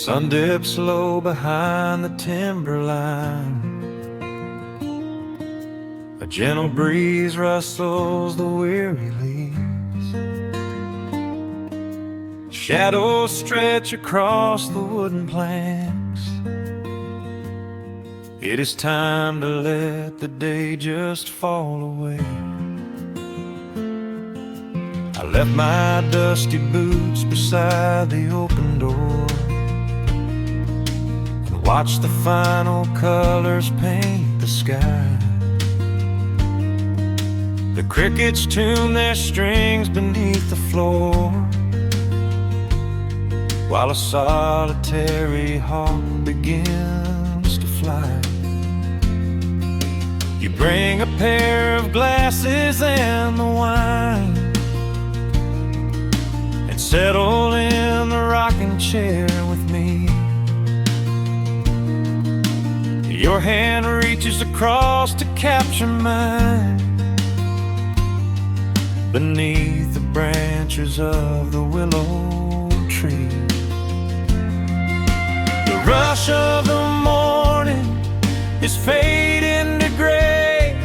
sun dips low behind the timberline. A gentle breeze rustles the weary leaves. Shadows stretch across the wooden planks. It is time to let the day just fall away. I left my dusty boots beside the open door and watched the final colors paint the sky. The crickets tune their strings beneath the floor, while a solitary hawk begins to fly. You bring a pair of glasses and the wine, and settle in the rocking chair with me. Your hand reaches across to capture mine, beneath the branches of the willow tree. The rush of the morning is fading to gray.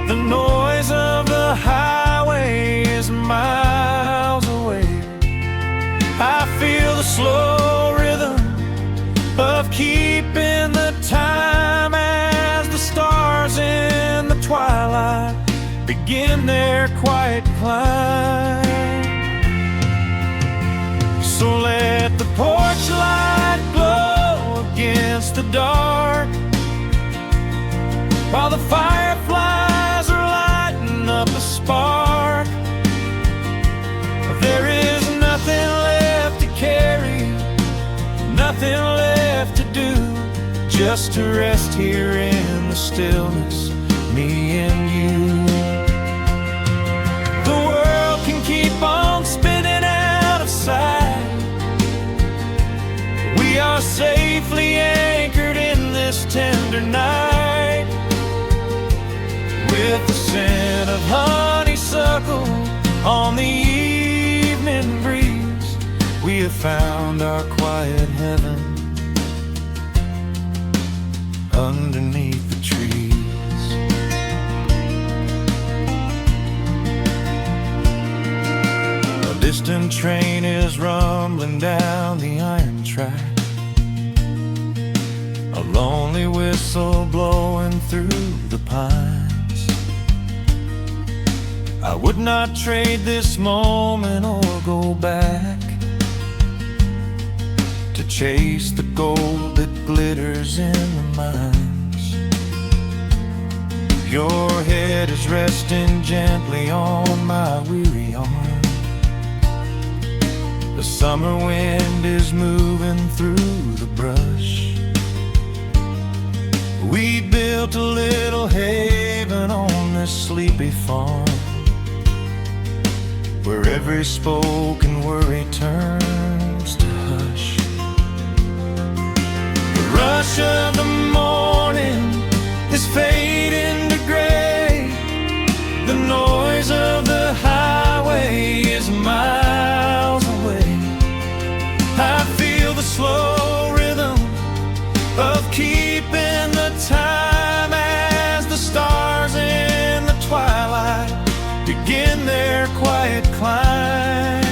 The noise of the highway is miles away. I feel the slow rhythm of keeping the time as the stars in the twilight begin their quiet climb. So let the porch light glow against the dark, while the fireflies are lighting up a spark. There is nothing left to carry, nothing left to do, just to rest here in the stillness, me and you. The world can keep on spinning out of sight. We are safely anchored in this tender night, with the scent of honeysuckle on the evening breeze. We have found our quiet heaven underneath the trees. A distant train is rumbling down the iron track, a lonely whistle blowing through the pines. I would not trade this moment or go back to chase the gold that glitters in the mines. Your head is resting gently on my weary arm. The summer wind is moving through the brush. We built a little haven on this sleepy farm, where every spoken worry turns to hush. The rush of the morning is fading to gray. The noise of the highway is miles away. I feel the slow rhythm of keeping the time as the stars in the twilight begin their quiet climb.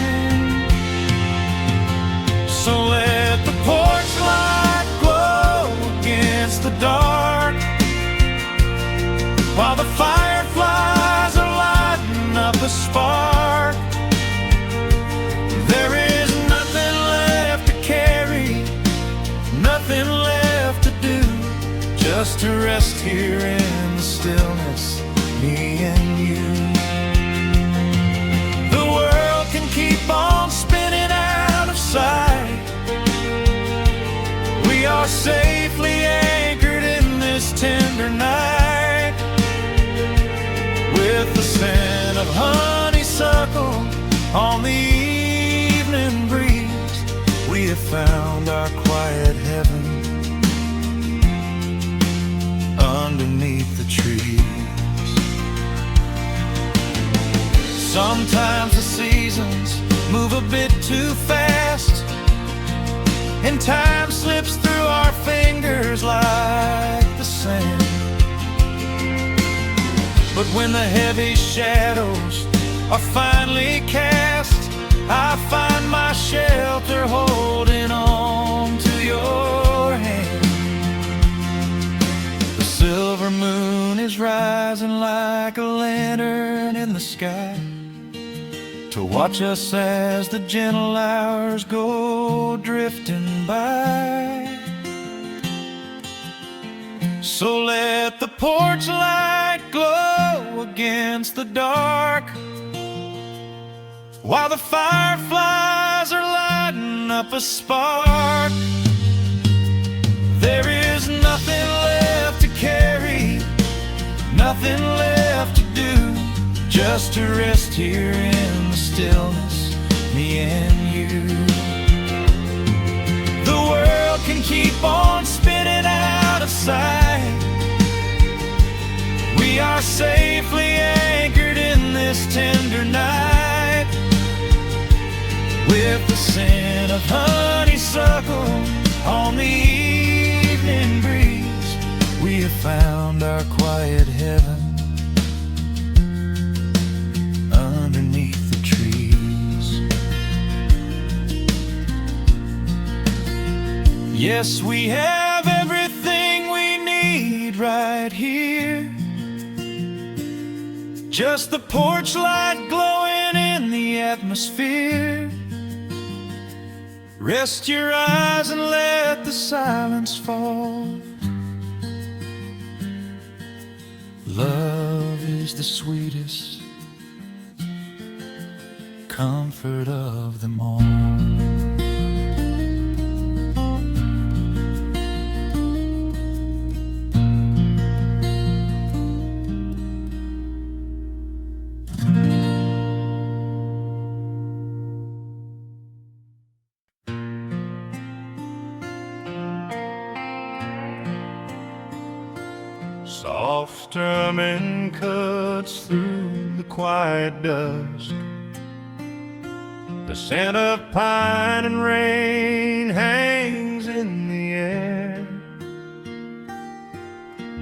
So let the porch light glow against the dark, while the fireflies are lighting up a spark. There is nothing left to carry, nothing left to do, just to rest here in the stillness, me and you. The world can keep on spinning out of sight. We are safely anchored in this tender night, with the scent of honeysuckle on the evening breeze. We have found our quiet heaven underneath the trees. Sometimes the seasons move a bit too fast, and time slips through our fingers like the sand. But when the heavy shadows are finally cast, I find my shelter holding on to your hand. The silver moon is rising like a lantern in the sky to watch us as the gentle hours go drifting by. So let the porch light glow against the dark, while the fireflies are lighting up a spark. There is nothing left to carry, nothing left to do, just to rest here in the stillness, me and you. The world can keep on spinning out of sight. We are safely anchored in this tender night. With the scent of honeysuckle on the evening breeze, we have found our quiet heaven underneath the trees. Yes, we have everything we need right here. Just the porch light glowing in the atmosphere. Rest your eyes and let the silence fall. Love is the sweetest comfort of them all. Soft strumming cuts through the quiet dusk. The scent of pine and rain hangs in the air.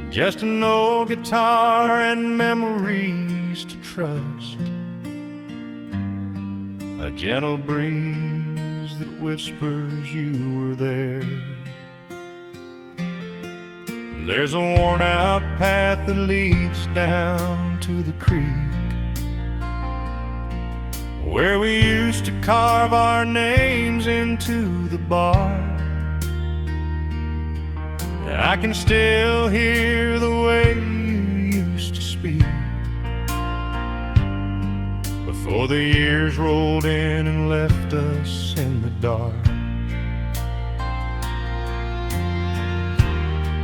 Just an old guitar and memories to trust. A gentle breeze that whispers you were there. There's a worn-out path that leads down to the creek, where we used to carve our names into the bark. I can still hear the way you used to speak before the years rolled in and left us in the dark.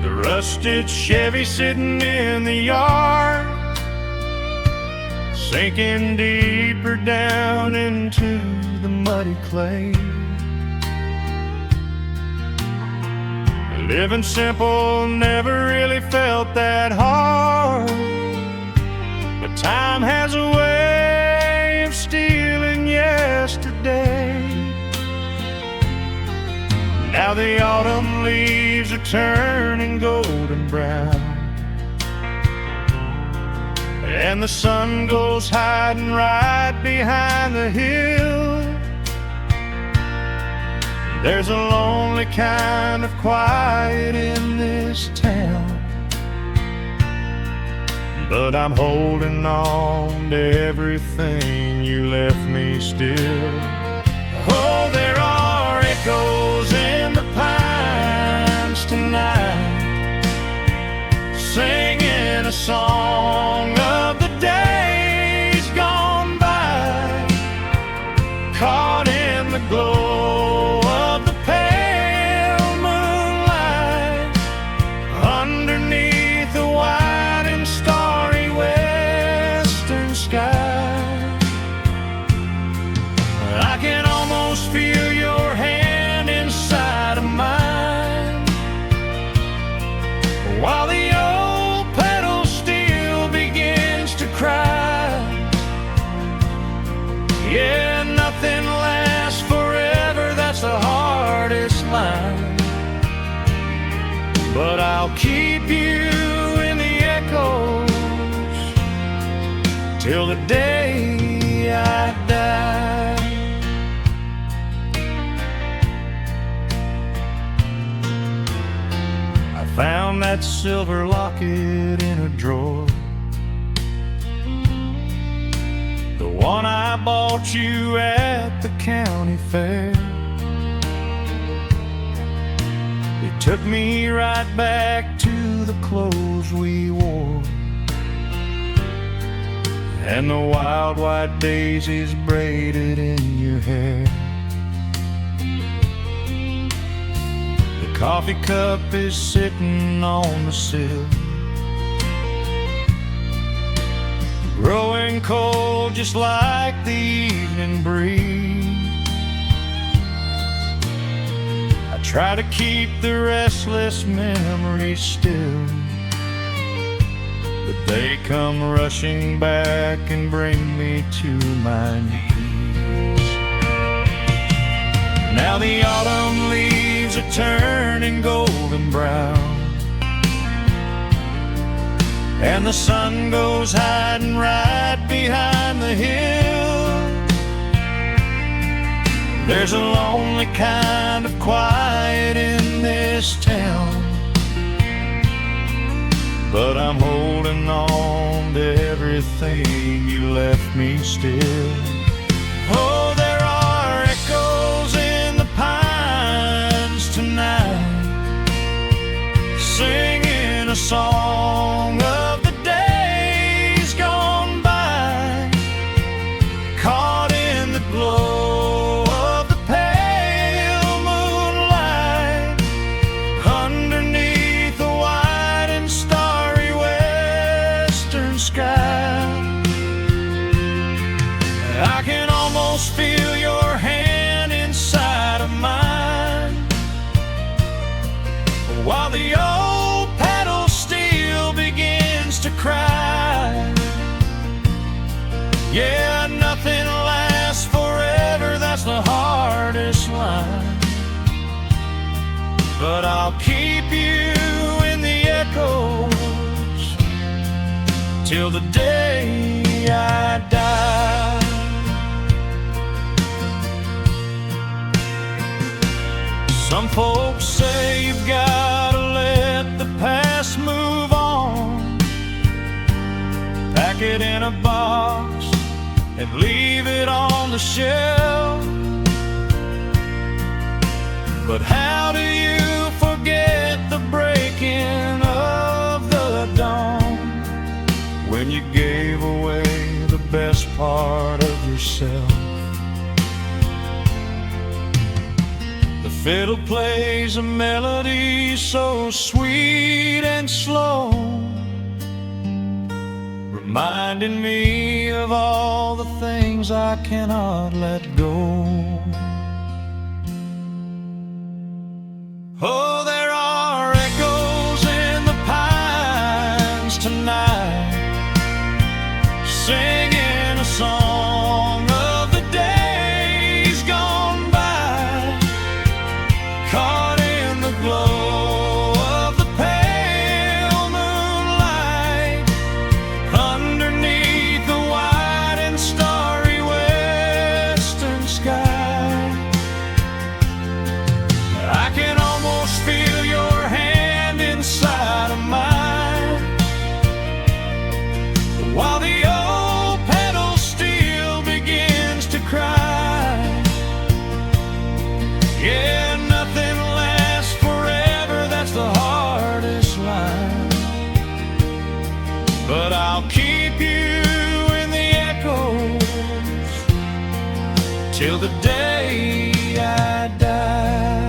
The rusted Chevy sitting in the yard, sinking deeper down into the muddy clay. Living simple never really felt that hard, but time has a way of stealing yesterday. Now the autumn leaves are turning golden brown, and the sun goes hiding right behind the hill. There's a lonely kind of quiet in this town, but I'm holding on to everything you left me still. Oh, there are echoes in the pines tonight, singing a song of the days gone by, caught in the glow of the pale moonlight, underneath the white and starry western sky. I can almost feel your hand inside of mine, while the old pedal steel begins to cry. Yeah, nothing lasts forever, that's the hardest line. but I'll keep you in the echoes till the day I die. I found that silver locket in a drawer, the one I bought you at the county fair. It took me right back to the clothes we wore, and the wild white daisies braided in your hair. The coffee cup is sitting on the sill, growing cold just like the evening breeze. I try to keep the restless memories still, but they come rushing back and bring me to my knees. Now the autumn leaves are turning golden brown, and the sun goes hiding right behind the hill. There's a lonely kind of quiet in this town, but I'm holding on to everything you left me still. Oh, there are echoes in the pines tonight, singing a song of the days gone by, caught in the glow of the pale moonlight, underneath the wide and starry western sky. I can almost feel your hand inside of mine, while the old pedal steel begins to cry. Yeah, nothing lasts forever, that's the hardest line, but I'll keep you in the echoes till the day I die. Some folks say you've gotta let the past move on, pack it in a box and leave it on the shelf. But how do you forget the breaking of the dawn, when you gave away the best part of yourself? The fiddle plays a melody so sweet and slow, reminding me of all the things I cannot let go. Oh, there are echoes in the pines tonight, singing a song of the days gone by, caught in the glow of the pale moonlight, underneath the wide and starry western sky. I can almost feel your hand inside of mine, while the old pedal steel begins to cry. Yeah, nothing lasts forever, that's the hardest line, but I'll keep you in the echoes till the day I die.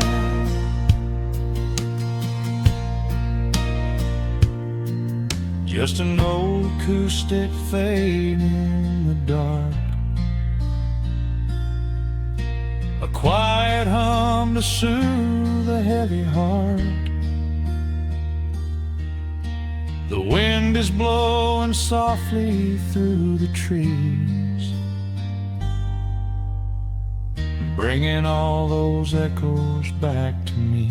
Just an old acoustic fading in the dark, a quiet hum to soothe a heavy heart. The wind is blowing softly through the trees, bringing all those echoes back to me.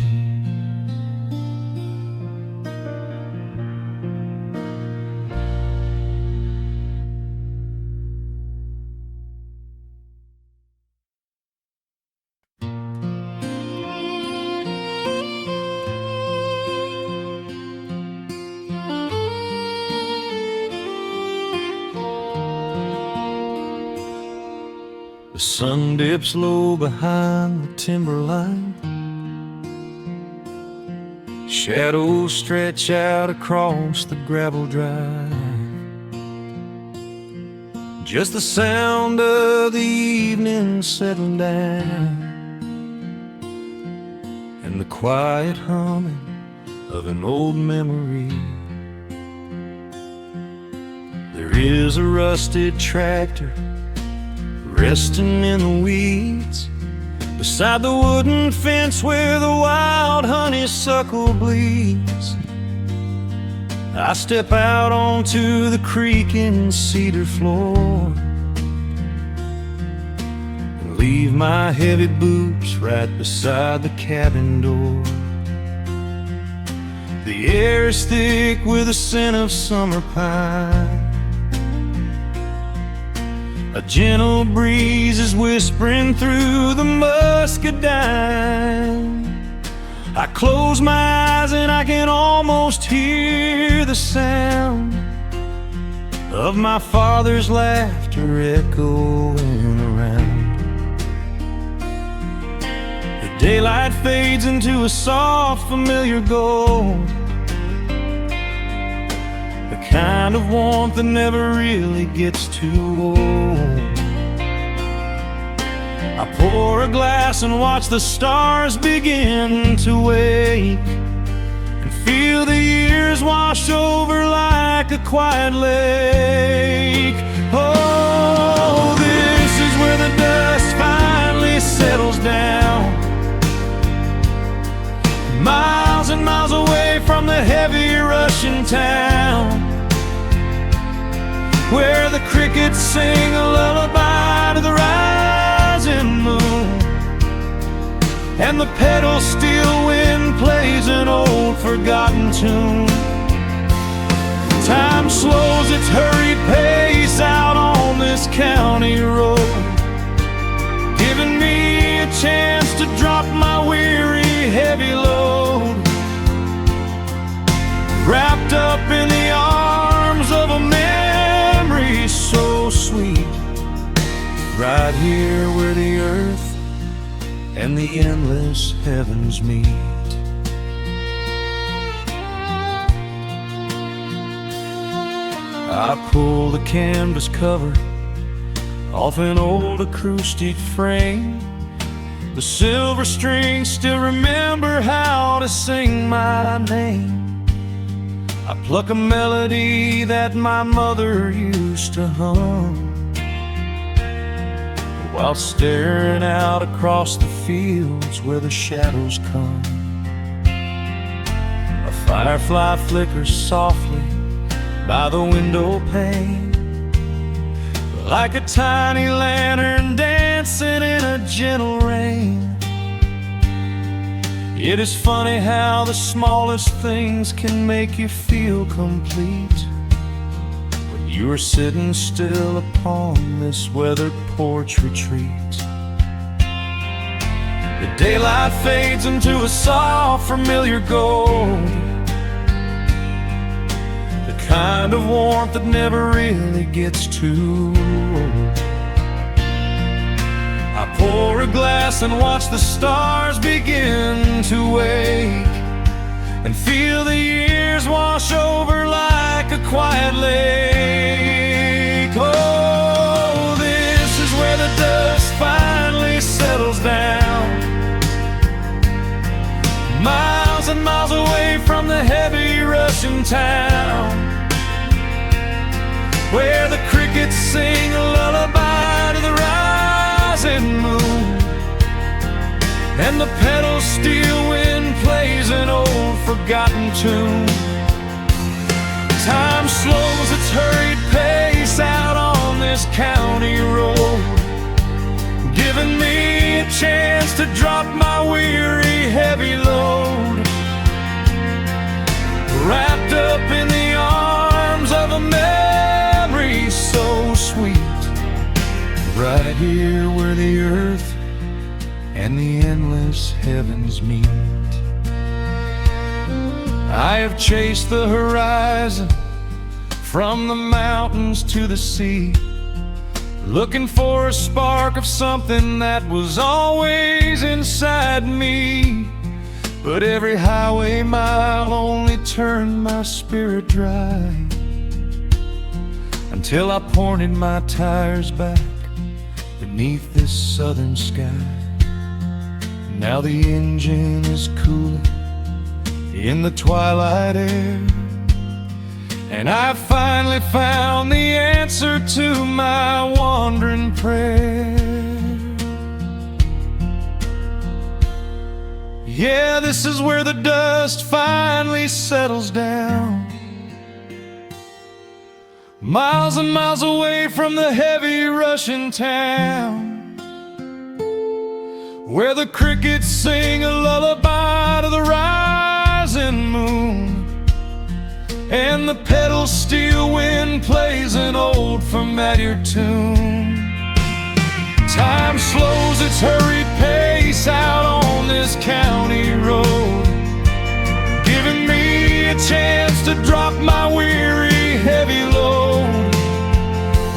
The sun dips low behind the timberline. Shadows stretch out across the gravel drive. Just the sound of the evening settling down, and the quiet humming of an old memory. There is a rusted tractor resting in the weeds beside the wooden fence where the wild honeysuckle bleeds. I step out onto the creaking cedar floor and leave my heavy boots right beside the cabin door. The air is thick with the scent of summer pine. A gentle breeze is whispering through the muscadine. I close my eyes and I can almost hear the sound of my father's laughter echoing around. The daylight fades into a soft, familiar gold, the kind of warmth that never really gets too old. I pour a glass and watch the stars begin to wake, and feel the years wash over like a quiet lake. Oh, this is where the dust finally settles down, miles and miles away from the heavy Russian town, where the crickets sing a lullaby to the rising moon, and the pedal steel wind plays an old forgotten tune. Time slows its hurried pace out on this county road, giving me a chance to drop my weary heavy load, wrapped up in the arms of a memory so sweet, right here where the earth and the endless heavens meet. I pull the canvas cover off an old acoustic frame. The silver strings still remember how to sing my name. I pluck a melody that my mother used to hum while staring out across the fields where the shadows come. A firefly flickers softly by the window pane, like a tiny lantern dancing in a gentle rain. It is funny how the smallest things can make you feel complete when you are sitting still upon this weathered porch retreat. The daylight fades into a soft, familiar gold, the kind of warmth that never really gets too old. I pour a glass and watch the stars begin to wake, and feel the years wash over like a quiet lake. Oh, this is where the dust finally settles down, miles and miles away from the heavy Russian town, where the crickets sing a lullaby to the rising moon, and the pedal steel wind plays an old forgotten tune. Time slows its hurried pace out on this county road, giving me a chance to drop my weary heavy load, wrapped up in the arms of a memory so sweet, right here where the earth and the endless heavens meet. I have chased the horizon from the mountains to the sea, looking for a spark of something that was always inside me. But every highway mile only turned my spirit dry, until I pointed my tires back beneath this southern sky. Now the engine is cooling in the twilight air, and I finally found the answer to my wandering prayer. Yeah, this is where the dust finally settles down, miles and miles away from the heavy Russian town, where the crickets sing a lullaby to the rising moon, and the pedal steel wind plays an old familiar tune. Time slows its hurried pace out on this county road, giving me a chance to drop my weary, heavy load.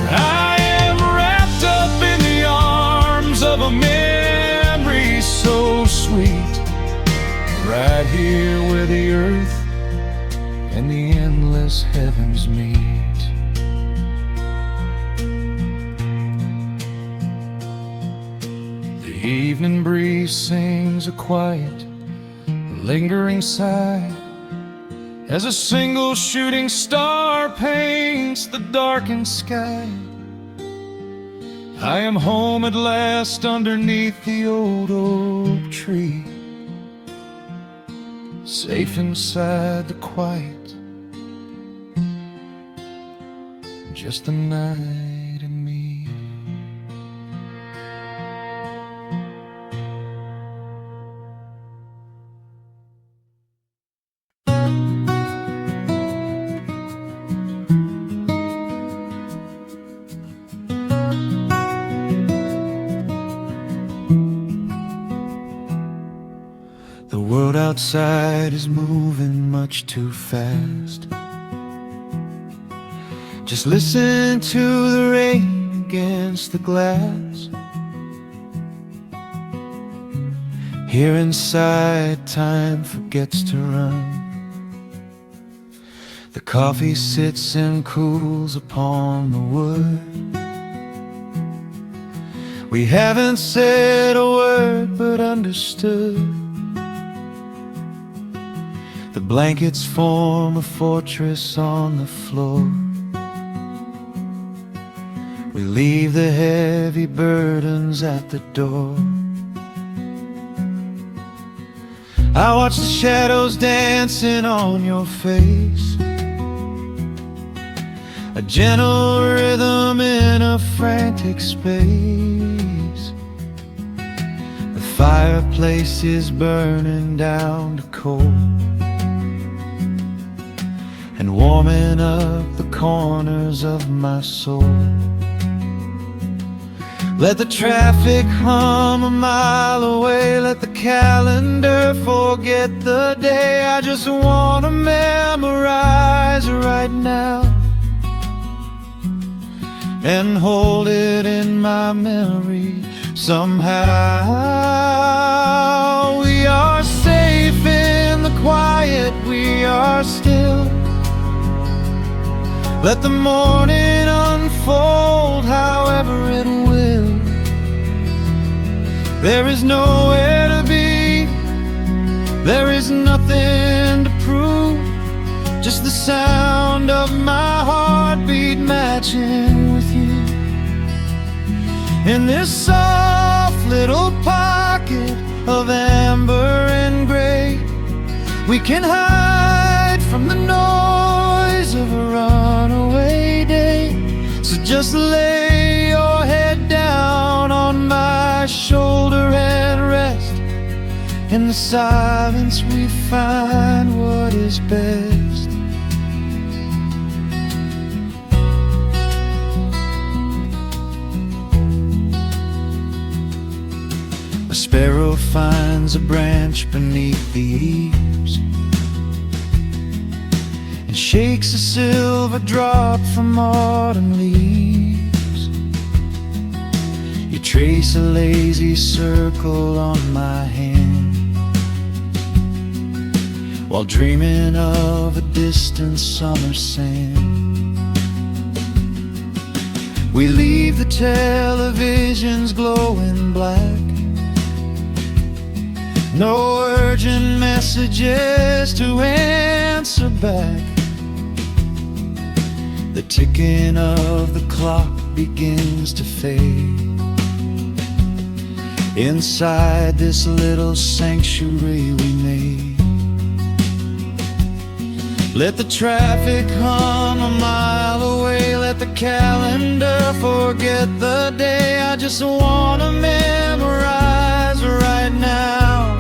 I am wrapped up in the arms of a memory so sweet, right here where the earth and the endless heavens meet. The evening breeze sings a quiet, lingering sigh as a single shooting star paints the darkened sky. I am home at last underneath the old oak tree, safe inside the quiet, just the night and me. The world outside is moving much too fast. Just listen to the rain against the glass. Here inside, time forgets to run. The coffee sits and cools upon the wood. We haven't said a word but understood. The blankets form a fortress on the floor. We leave the heavy burdens at the door. I watch the shadows dancing on your face, a gentle rhythm in a frantic space. The fireplace is burning down to coal and warming up the corners of my soul. Let the traffic hum a mile away, let the calendar forget the day. I just want to memorize right now and hold it in my memory somehow. We are safe in the quiet, we are still. Let the morning unfold however it will. There is nowhere to be, there is nothing to prove, just the sound of my heartbeat matching with you. In this soft little pocket of amber and gray, we can hide from the noise of a runaway day. So just lay your head down on my shoulder and rest. In the silence we find what is best. A sparrow finds a branch beneath the eaves and shakes a silver drop from autumn leaves. trace a lazy circle on my hand, while dreaming of a distant summer sand. We leave the televisions glowing black, no urgent messages to answer back. The ticking of the clock begins to fade inside this little sanctuary we made. Let the traffic hum a mile away, let the calendar forget the day. I just wanna memorize right now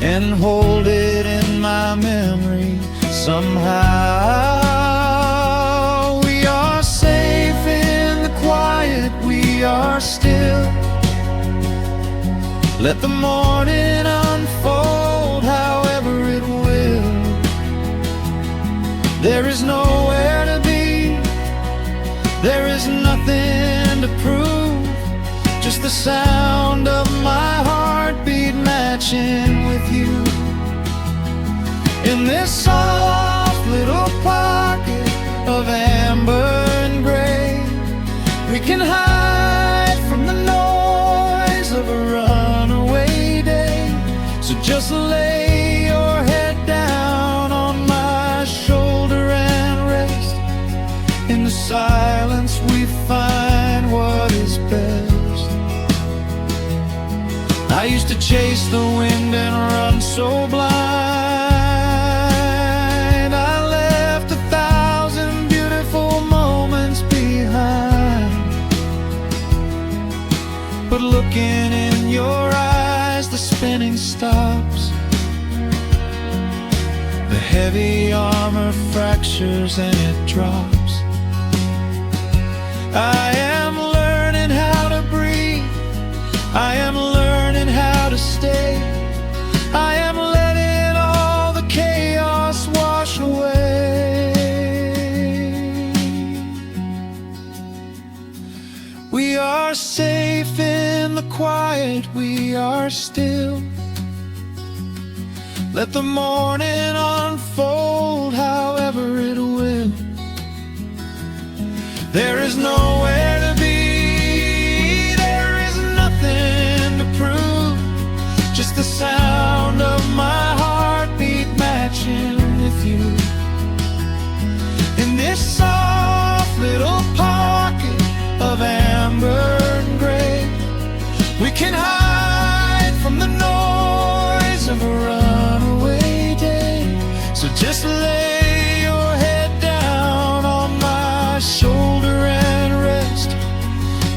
and hold it in my memory somehow. We are safe in the quiet, we are still. Let the morning unfold however it will. There is nowhere to be, there is nothing to prove, just the sound of my heartbeat matching with you. In this soft little pocket of amber and gray, we can hide from the noise of a runaway day. So just lay your head down on my shoulder and rest. In the silence we find what is best. I used to chase the wind and run so blind. I left 1,000 beautiful moments behind. But looking in your eyes, the spinning stops. The heavy armor fractures and it drops. I am learning how to breathe, I am learning how to stay. I am letting all the chaos wash away. We are safe in the quiet, we are still. Let the morning unfold however it will. There is nowhere to be, there is nothing to prove, just the sound of my heartbeat matching with you. In this soft little pocket of amber and gray, we can hide from the noise of a runaway day. So just lay your head down on my shoulder and rest.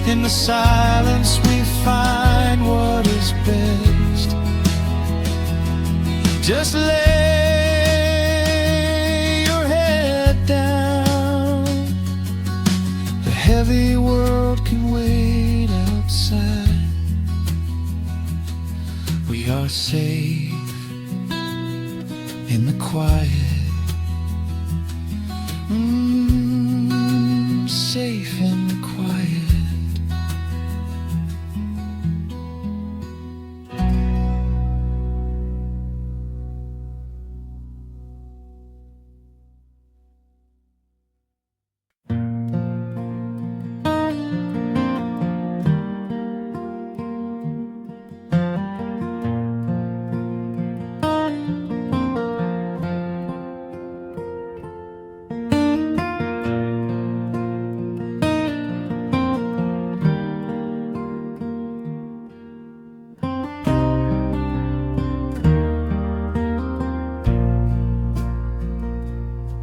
In the silence we find what is best. Just lay your head down. The heavy world can wait outside. We are safe in the quiet. Safe in the quiet.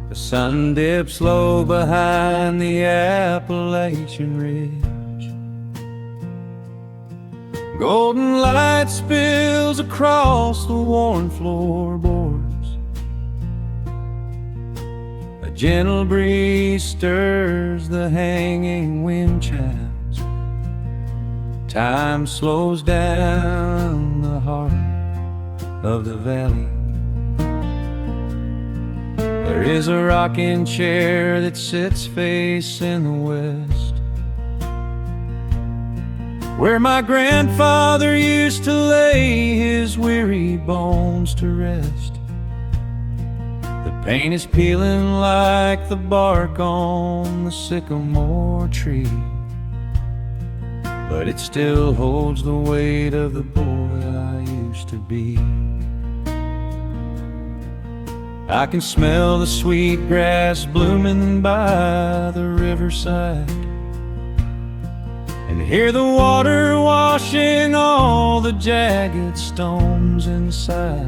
The sun dips low behind the Appalachian Ridge. Golden light spills across the worn floorboards. A gentle breeze stirs the hanging wind chimes. Time slows down the heart of the valley. There is a rocking chair that sits facing the west. where my grandfather used to lay his weary bones to rest. The paint is peeling like the bark on the sycamore tree, but it still holds the weight of the boy I used to be. I can smell the sweet grass blooming by the riverside, and hear the water washing all the jagged stones inside.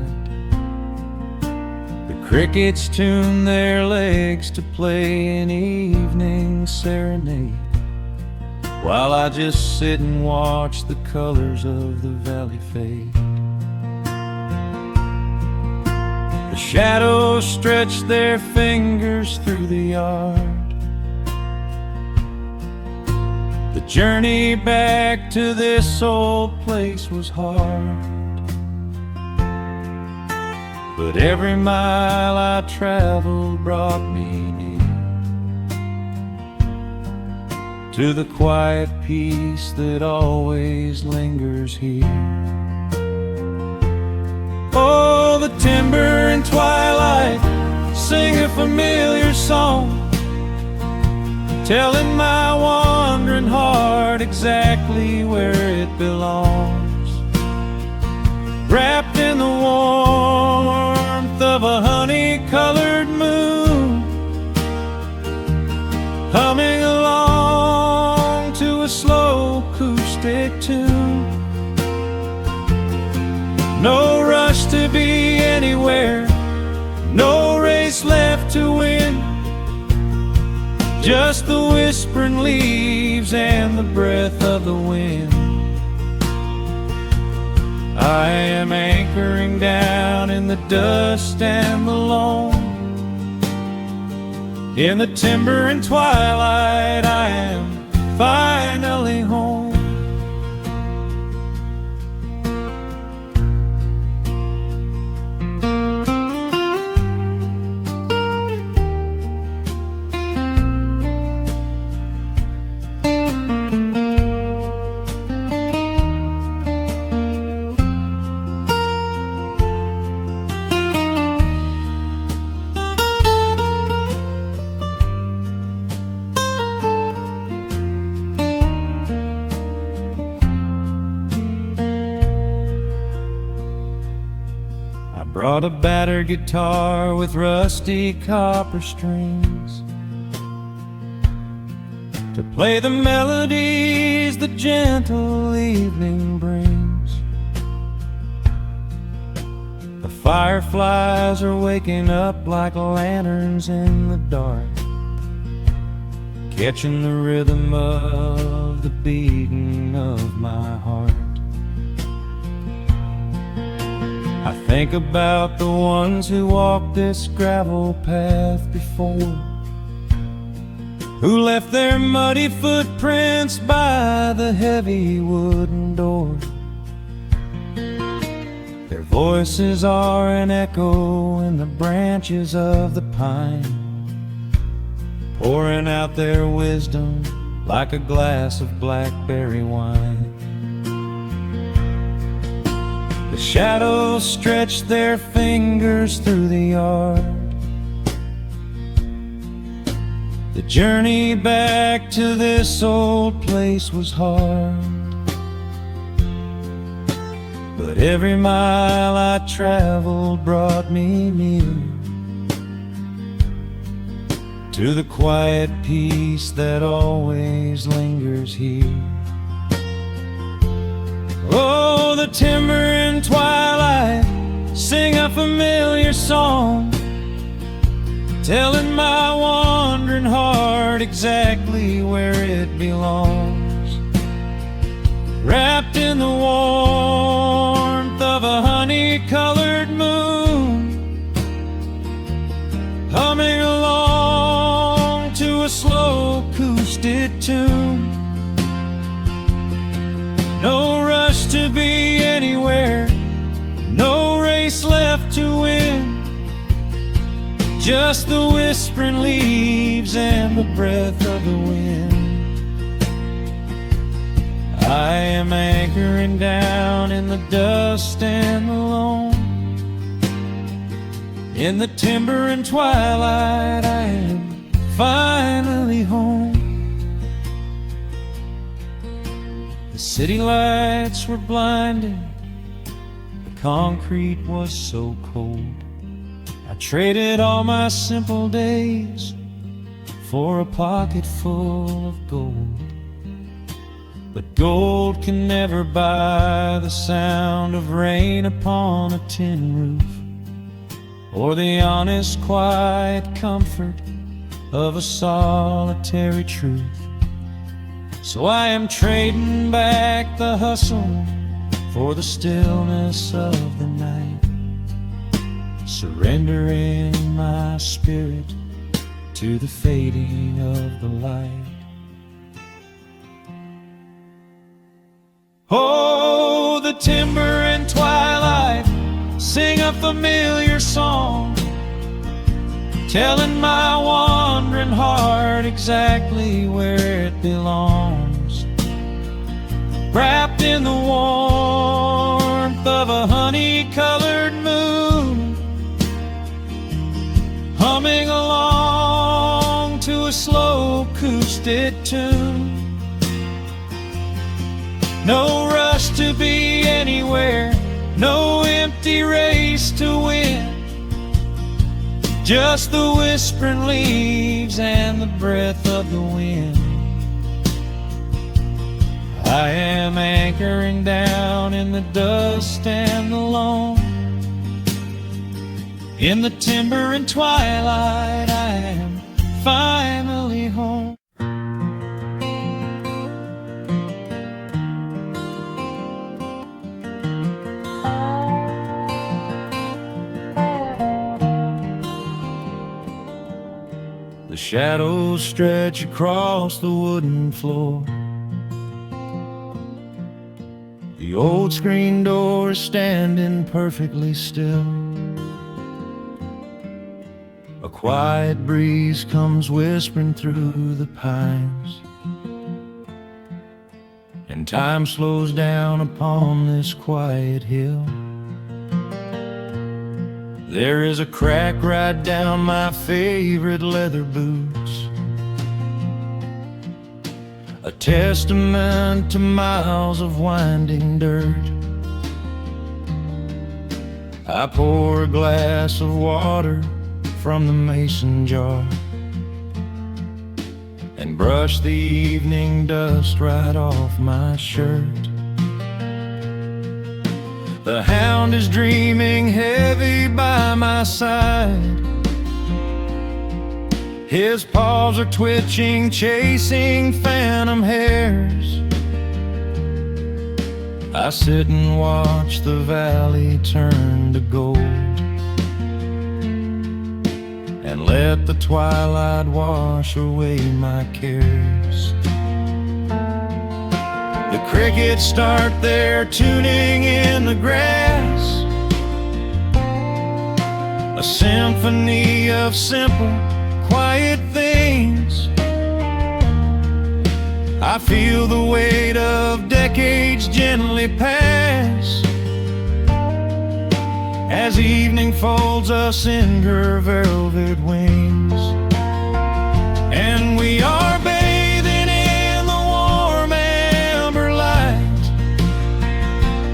The crickets tune their legs to play an evening serenade, while I just sit and watch the colors of the valley fade. The shadows stretch their fingers through the yard. The journey back to this old place was hard, but every mile I traveled brought me near to the quiet peace that always lingers here. Oh, the timber and twilight sing a familiar song, telling my wandering heart exactly where it belongs. Wrapped in the warmth of a honey-colored moon, humming along to a slow acoustic tune. No rush to be anywhere, no race left to win, just the whispering leaves and the breath of the wind. I am anchoring down in the dust and the loam. In the timber and twilight I am finally home. Brought a battered guitar with rusty copper strings to play the melodies the gentle evening brings. The fireflies are waking up like lanterns in the dark, catching the rhythm of the beating of my heart. I think about the ones who walked this gravel path before, who left their muddy footprints by the heavy wooden door. Their voices are an echo in the branches of the pine, pouring out their wisdom like a glass of blackberry wine. The shadows stretch their fingers through the yard. The journey back to this old place was hard, but every mile I traveled brought me near to the quiet peace that always lingers here. Oh, the timber and twilight sing a familiar song, telling my wandering heart exactly where it belongs. Wrapped in the warmth of a honey-colored moon, humming along to a slow acoustic tune. No rush to be anywhere, no race left to win, just the whispering leaves and the breath of the wind. I am anchoring down in the dust and the loam. In the timber and twilight, I am finally home. The city lights were blinding, the concrete was so cold. I traded all my simple days for a pocket full of gold. But gold can never buy the sound of rain upon a tin roof, or the honest, quiet comfort of a solitary truth. So I am trading back the hustle for the stillness of the night, surrendering my spirit to the fading of the light. Oh, the timber and twilight sing a familiar song, telling my wandering heart exactly where it belongs. Wrapped in the warmth of a honey-colored moon, humming along to a slow acoustic tune. No rush to be anywhere, no empty race to win, just the whispering leaves and the breath of the wind. I am anchoring down in the dust and the loam. In the timber and twilight, I am finally home. The shadows stretch across the wooden floor. The old screen door is standing perfectly still. A quiet breeze comes whispering through the pines, and time slows down upon this quiet hill. There is a crack right down my favorite leather boots, a testament to miles of winding dirt. I pour a glass of water from the mason jar and brush the evening dust right off my shirt. The hound is dreaming heavy by my side. His paws are twitching, chasing phantom hares. I sit and watch the valley turn to gold, and let the twilight wash away my cares. The crickets start their tuning in the grass, a symphony of simple, quiet things. I feel the weight of decades gently pass, as evening folds us in her velvet wings. And we are bathing in the warm amber light,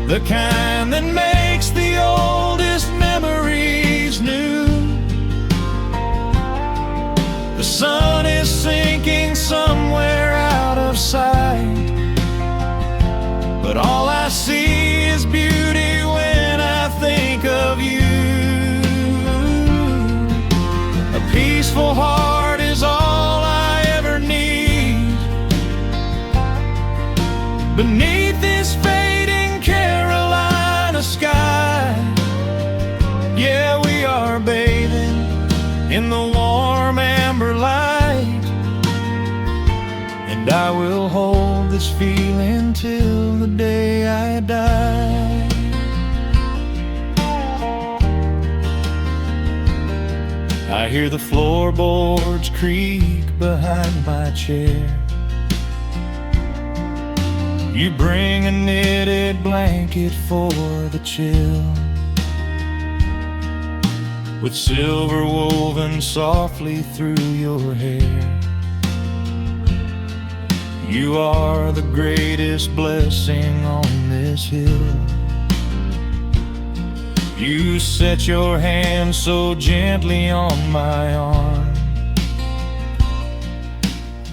the kind that makes the oldest memories new. The sun is sinking somewhere out of sight, but all I see is beauty when I think of you. A peaceful heart is all I ever need beneath this fading Carolina sky. Yeah, we are bathing in the warm amber light, and I will hold this feeling till the day I die. I hear the floorboards creak behind my chair, You bring a knitted blanket for the chill, with silver woven softly through your hair. You are the greatest blessing on this hill. You set your hand so gently on my arm.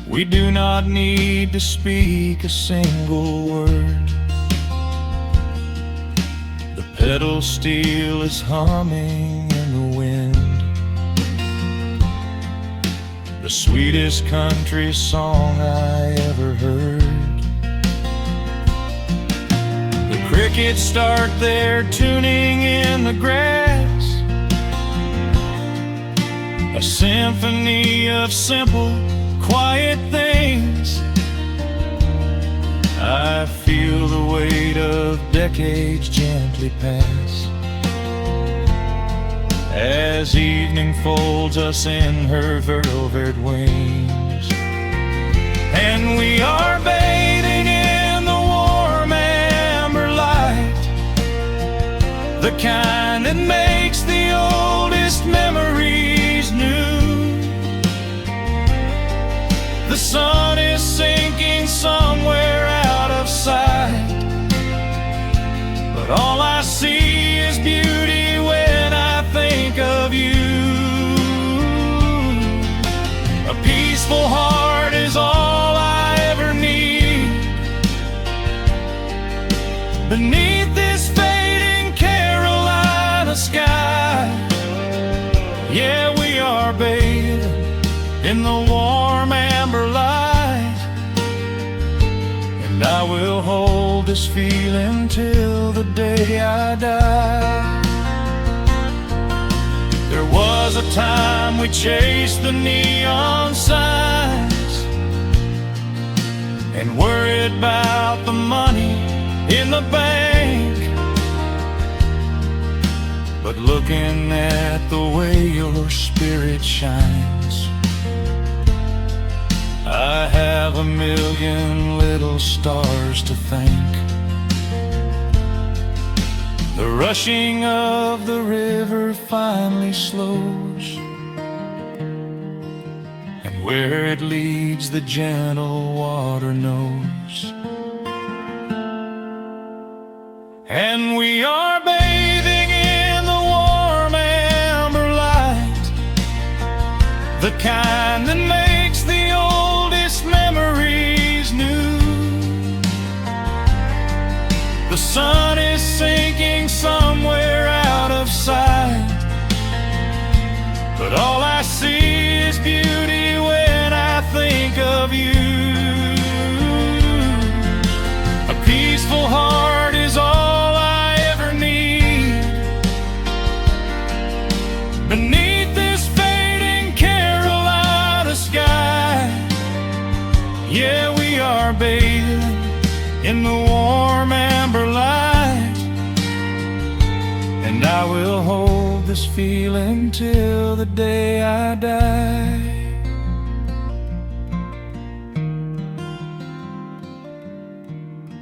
We do not need to speak a single word. The pedal steel is humming in the wind, the sweetest country song I ever heard. The crickets start their tuning in the grass, a symphony of simple, quiet things. I feel the weight of decades gently pass, as evening folds us in her velvet wings. And we are bathing in the warm amber light, the kind that makes the oldest memories new. The sun is sinking somewhere out of sight, but all I see is beauty when I think of you. A peaceful heart is all I ever need. Beneath this fading Carolina sky, yeah, we are bathing in the warm amber light, and I will hold this feeling till the day I die. There was a time we chased the neon signs and worried about the money in the bank, but looking at the way your spirit shines, I have a million little stars to thank. The rushing of the river finally slows, and where it leads the gentle water knows. And we are bathing in the warm amber light, the kind that makes the oldest memories new. The sun is sinking somewhere out of sight, but all I see is beauty when I think of you. A peaceful heart is all I ever need. Beneath this fading Carolina sky, yeah, we are bathing in the warm amber light, and I will hold this feeling till the day I die.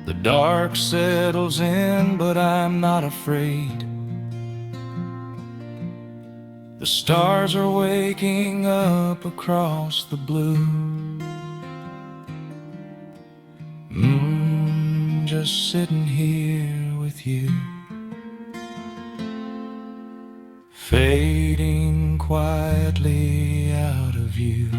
The dark settles in, but I'm not afraid. The stars are waking up across the blue. Just sitting here with you, fading quietly out of view.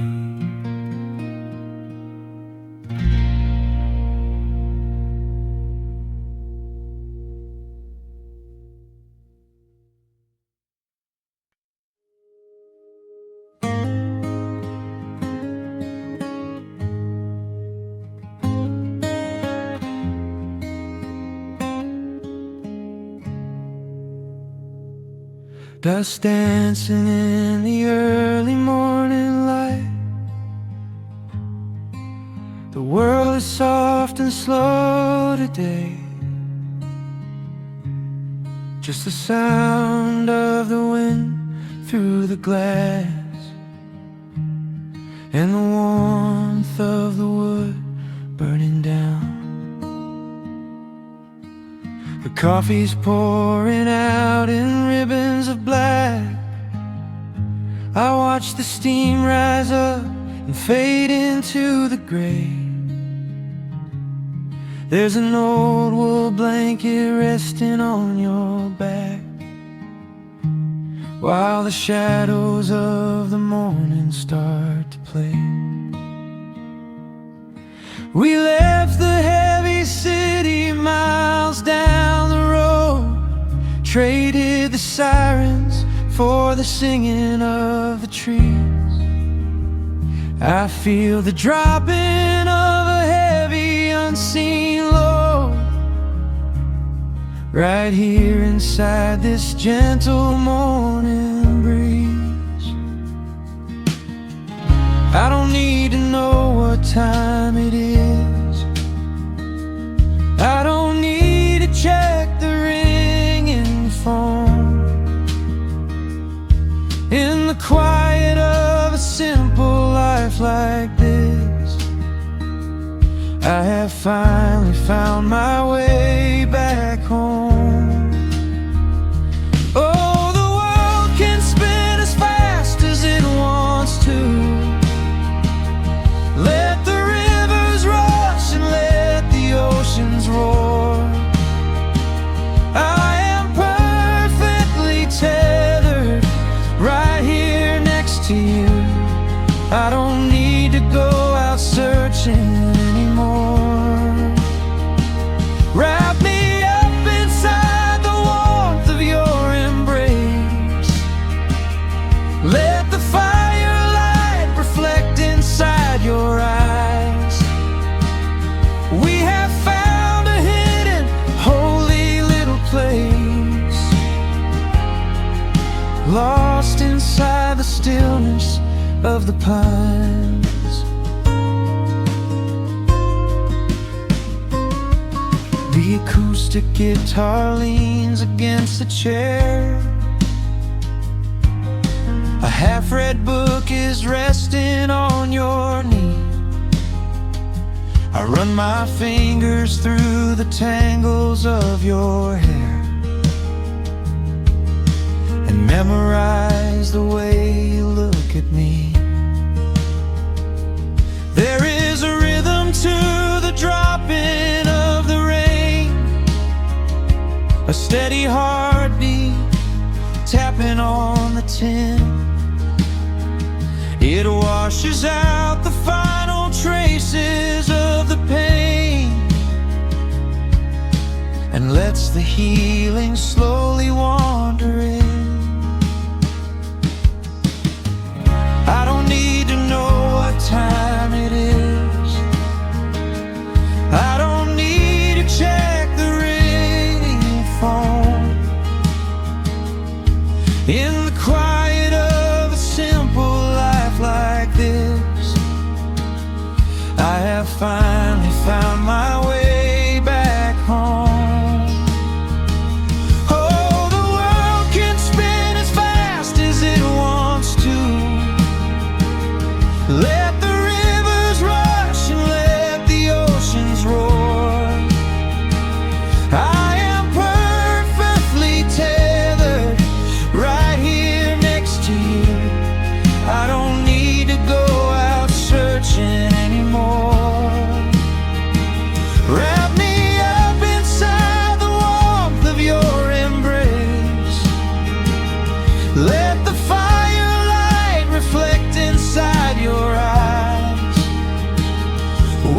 Dust dancing in the early morning light. The world is soft and slow today. Just the sound of the wind through the glass, and the warmth of the wood burning down. Coffee's pouring out in ribbons of black. I watch the steam rise up and fade into the gray. There's an old wool blanket resting on your back, while the shadows of the morning start to play. We left the heavy city miles down the road, traded the sirens for the singing of the trees. I feel the dropping of a heavy unseen load right here inside this gentle morning breeze. I don't need to know what time it is. I don't need to check the ringing phone. In the quiet of a simple life like this, I have finally found my way back home. Oh, the world can spin as fast as it wants to. Let the rivers rush and let the oceans roar. I am perfectly tethered right here next to you. I don't need to go out searching anymore. Wrap me up inside the warmth of your embrace. Let the firelight reflect inside your eyes. We have found a hidden, holy little place, lost inside the stillness of the pines. The acoustic guitar leans against the chair. A half-read book is resting on your knee. I run my fingers through the tangles of your hair and memorize the way you look at me. There is a rhythm to the dropping of the rain, a steady heartbeat tapping on the tin. It washes out the final traces of the pain and lets the healing slowly wander in. I don't need to know what time it is. I don't need to check the ringing phone. In the quiet of a simple life like this, I have finally found my way back home. Oh, the world can spin as fast as it wants to. Let the rivers rush and let the oceans roar. I am perfectly tethered right here next to you. I don't need to go out searching anymore. Wrap me up inside the warmth of your embrace. Let the firelight reflect inside your eyes.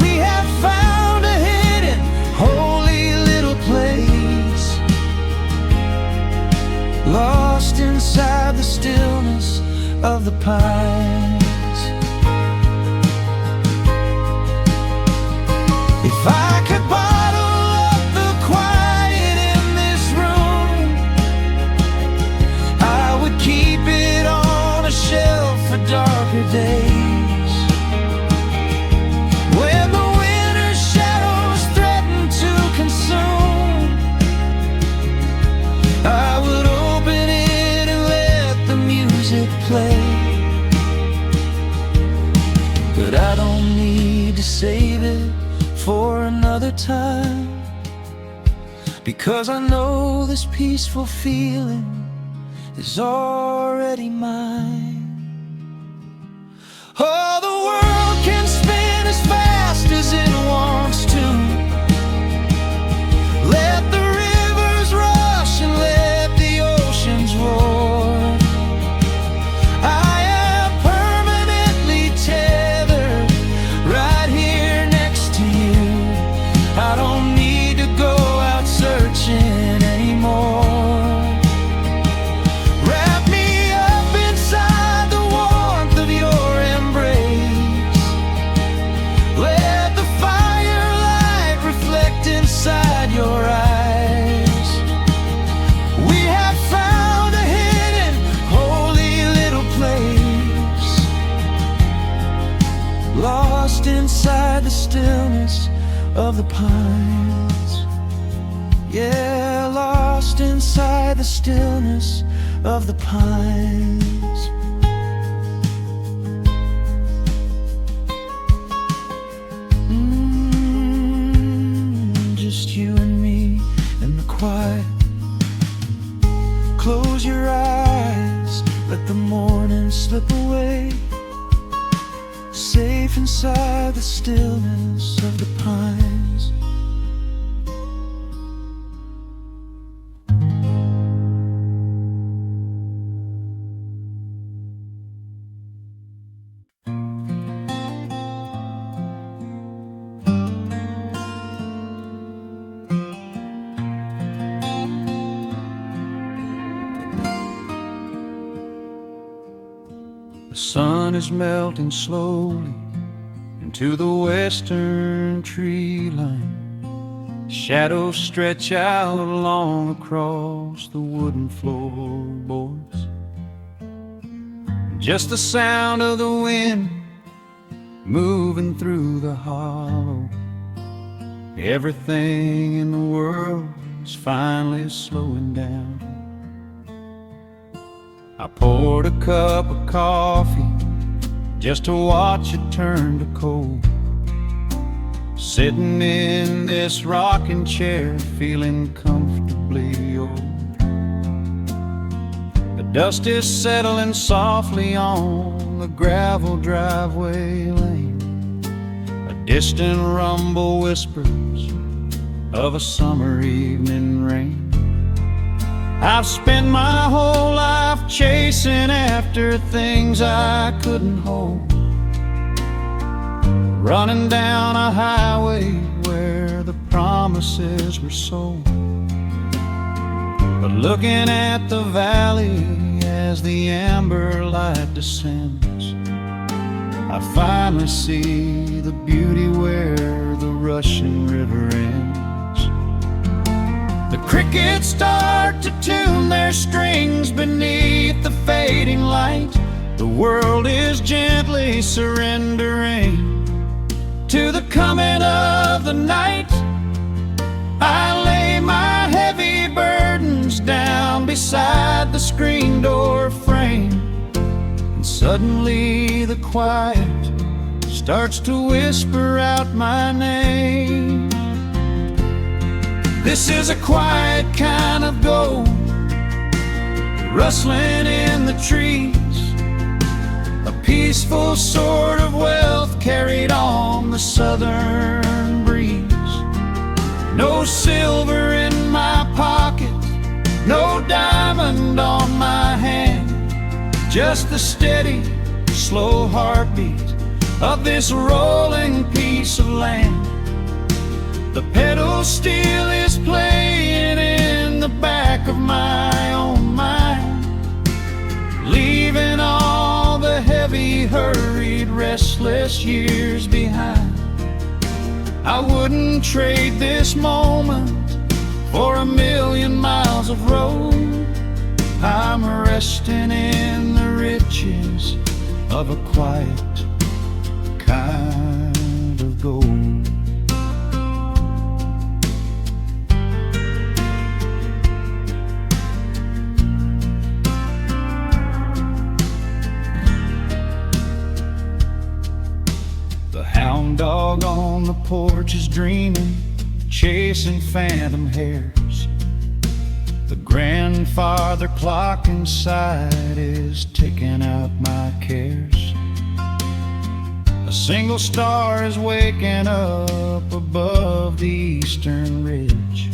We have found a hidden, holy little place, lost inside the stillness of the pines. If I could bottle up the quiet in this room, I would keep it on a shelf for darker days. When the winter's shadows threaten to consume, I would open it and let the music play. But I don't need to save it for another time, because I know this peaceful feeling is already mine. Oh, the world can spin as fast as it wants to. Let the rivers rush and let the oceans roar. I am permanently tethered right here next to you. I don't need to go out searching anymore. Wrap me up inside the warmth of your embrace. Let the firelight reflect inside your eyes. We have found a hidden, holy little place, lost inside the stillness of the pines. Yeah, lost inside the stillness of the pines. Just you and me in the quiet. Close your eyes, let the morning slip away. Safe inside the stillness of the pines. The sun is melting slowly into the western tree line. Shadows stretch out long across the wooden floorboards. Just the sound of the wind moving through the hollow. Everything in the world is finally slowing down. I poured a cup of coffee just to watch it turn to cold. Sitting in this rocking chair, feeling comfortably old. The dust is settling softly on the gravel driveway lane. A distant rumble whispers of a summer evening rain. I've spent my whole life chasing after things I couldn't hold, running down a highway where the promises were sold. But looking at the valley as the amber light descends, I finally see the beauty where the rushing river ends. The crickets start to tune their strings beneath the fading light. The world is gently surrendering to the coming of the night. I lay my heavy burdens down beside the screen door frame, and suddenly the quiet starts to whisper out my name. This is a quiet kind of gold, rustling in the trees, a peaceful sort of wealth carried on the southern breeze. No silver in my pocket, no diamond on my hand, just the steady, slow heartbeat of this rolling piece of land. The pedal steel is playing in the back of my own mind, leaving all the heavy, hurried, restless years behind. I wouldn't trade this moment for 1,000,000 miles of road. I'm resting in the riches of a quiet kind of gold. The hound dog on the porch is dreaming chasing phantom hares. The grandfather clock inside is ticking out my cares. A single star is waking up above the eastern ridge.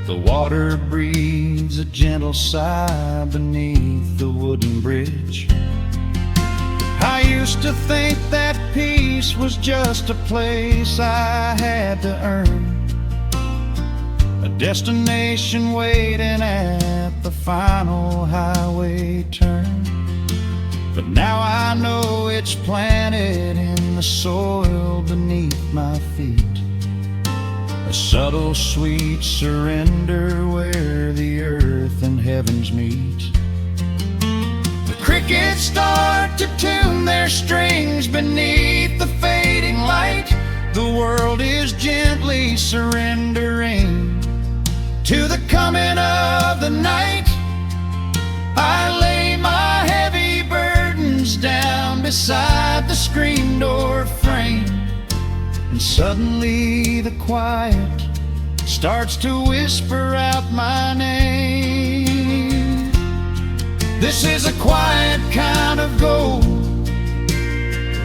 The water breathes a gentle sigh beneath the wooden bridge. I used to think that peace was just a place I had to earn, a destination waiting at the final highway turn. But now I know it's planted in the soil beneath my feet, a subtle sweet surrender where the earth and heavens meet. The crickets start to tune their strings beneath the fading light. The world is gently surrendering to the coming of the night. I lay my heavy burdens down beside the screen door frame, and suddenly the quiet starts to whisper out my name. This is a quiet kind of gold,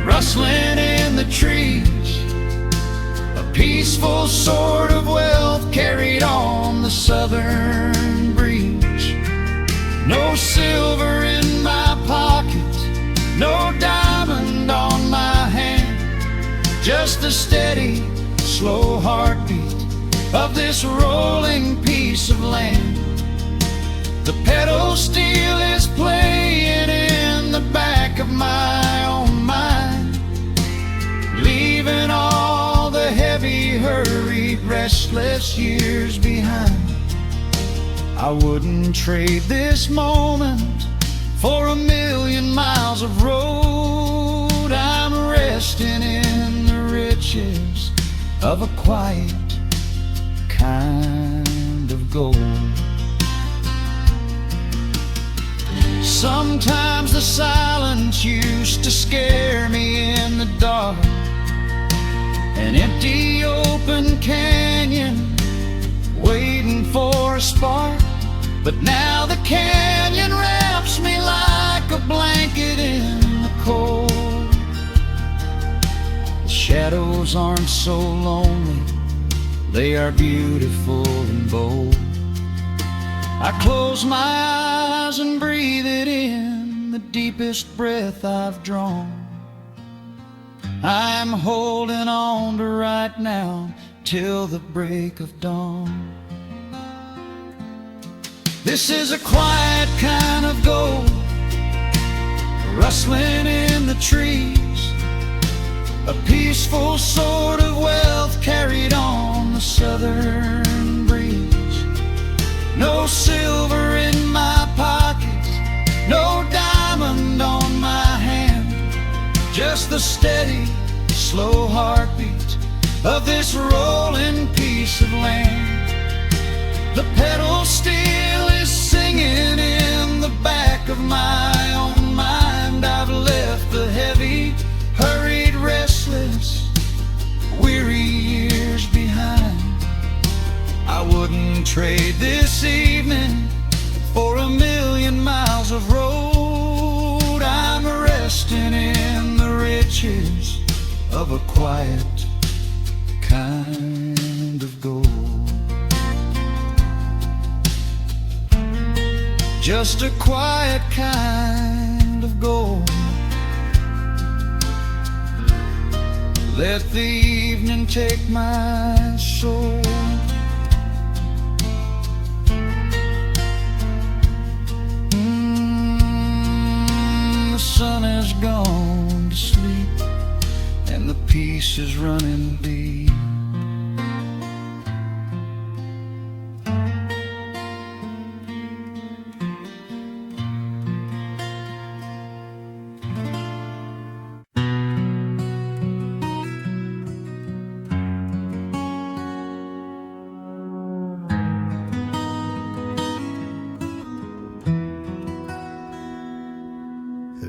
rustling in the trees, a peaceful sort of wealth carried on the southern breeze. No silver in my pocket, no diamond on my hand, just the steady, slow heartbeat of this rolling piece of land. The pedal steel is playing in the back of my own mind, leaving all the heavy, hurried, restless years behind. I wouldn't trade this moment for 1,000,000 miles of road. I'm resting in the riches of a quiet kind of gold. Sometimes the silence used to scare me in the dark, an empty open canyon waiting for a spark. But now the canyon wraps me like a blanket in the cold. The shadows aren't so lonely, they are beautiful and bold. I close my eyes and breathe it in, the deepest breath I've drawn. I'm holding on to right now till the break of dawn. This is a quiet kind of gold, rustling in the trees, a peaceful sort of wealth carried on the southern breeze. No silver in my pocket, no diamond on my hand, just the steady, slow heartbeat of this rolling piece of land. The pedal steel is singing in the back of my own mind. I've left the heavy, hurried, restless, weary years behind. I wouldn't trade this evening for 1,000,000 miles of road. I'm resting in the riches of a quiet kind of gold. Just a quiet kind of gold. Let the evening take my soul. The sun has gone to sleep and the peace is running deep.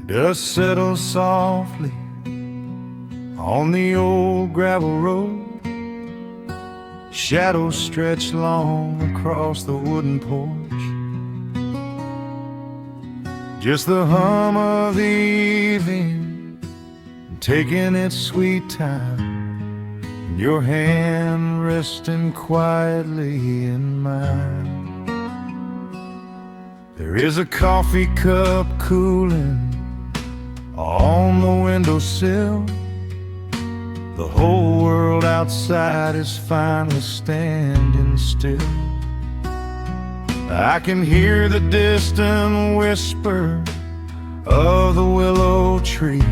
Dust settles softly on the old gravel road. Shadows stretch long across the wooden porch. Just the hum of the evening, taking its sweet time, and your hand resting quietly in mine. There is a coffee cup cooling on the windowsill. The whole world outside is finally standing still. I can hear the distant whisper of the willow trees,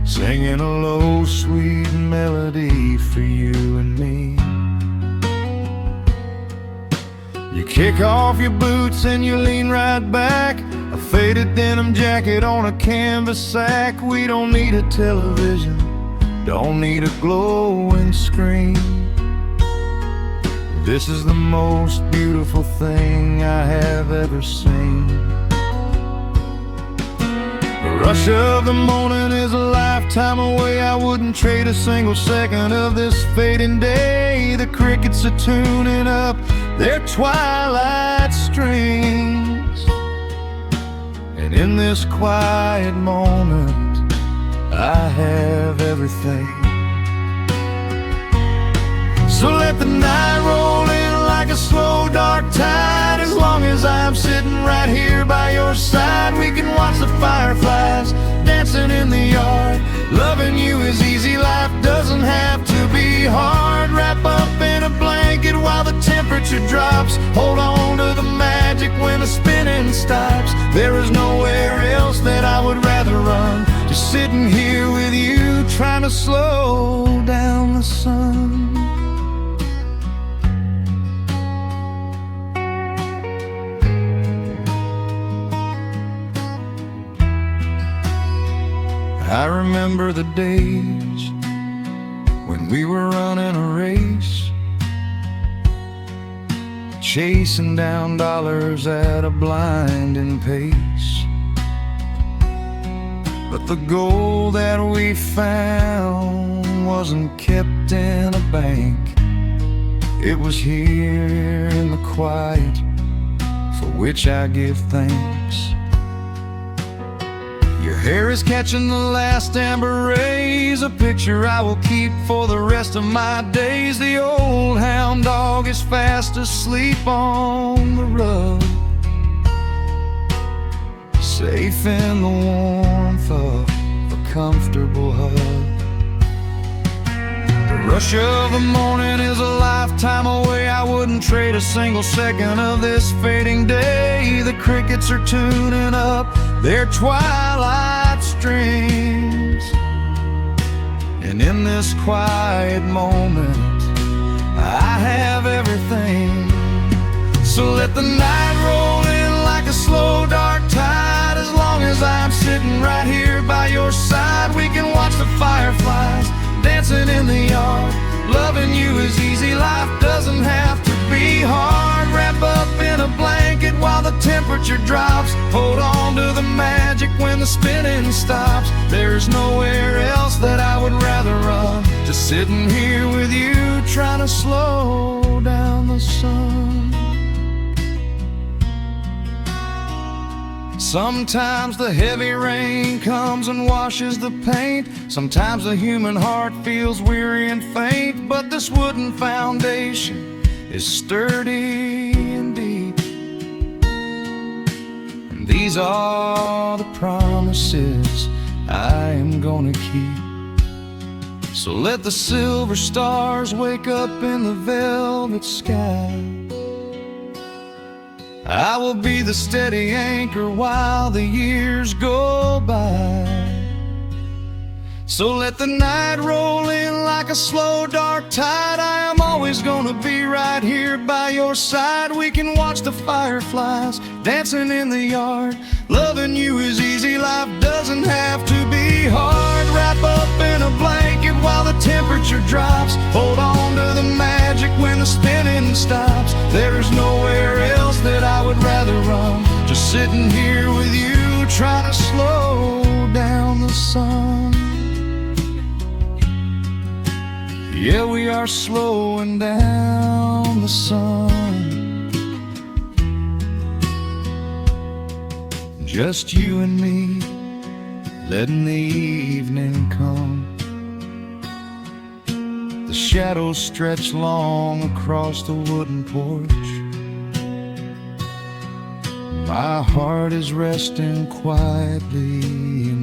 singing a low, sweet melody for you and me. You kick off your boots and you lean right back, a faded denim jacket on a canvas sack. We don't need a television, don't need a glowing screen. This is the most beautiful thing I have ever seen. The rush of the morning is a lifetime away. I wouldn't trade a single second of this fading day. The crickets are tuning up their twilight strings, and in this quiet moment I have everything. So let the night roll in like a slow dark tide. As long as I'm sitting right here by your side, we can watch the fireflies dancing in the yard. Loving you is easy, life doesn't have to be hard. Wrap up in a blanket while the temperature drops. Hold on to the magic when the spinning stops. There is nowhere else that I would rather run, just sitting here with you, trying to slow down the sun. I remember the days when we were running a race, chasing down dollars at a blinding pace. But the gold that we found wasn't kept in a bank. It was here in the quiet, for which I give thanks. Your hair is catching the last amber rays, a picture I will keep for the rest of my days. The old hound dog is fast asleep on the rug, safe in the warmth of a comfortable hug. The rush of the morning is a lifetime away. I wouldn't trade a single second of this fading day. The crickets are tuning up their twilight strings, and in this quiet moment I have everything. So let the night roll in like a slow dark tide. As long as I'm sitting right here by your side, we can watch the fireflies dancing in the yard. Loving you is easy, life doesn't have to be hard. Wrap up in a blanket while the temperature drops. Hold on to the magic when the spinning stops. There's nowhere else that I would rather run, just sitting here with you, trying to slow down the sun. Sometimes the heavy rain comes and washes the paint. Sometimes the human heart feels weary and faint. But this wooden foundation is sturdy and deep, and these are the promises I am gonna keep. So let the silver stars wake up in the velvet sky. I will be the steady anchor while the years go by. So let the night roll in like a slow dark tide. I am always gonna be right here by your side. We can watch the fireflies dancing in the yard. Loving you is easy, life doesn't have to be hard. Wrap up in a blanket while the temperature drops. Hold on to the magic when the spinning stops. There's nowhere else that I would rather run, just sitting here with you, trying to slow down the sun. Yeah, we are slowing down sun. Just you and me, letting the evening come. The shadows stretch long across the wooden porch. My heart is resting quietly in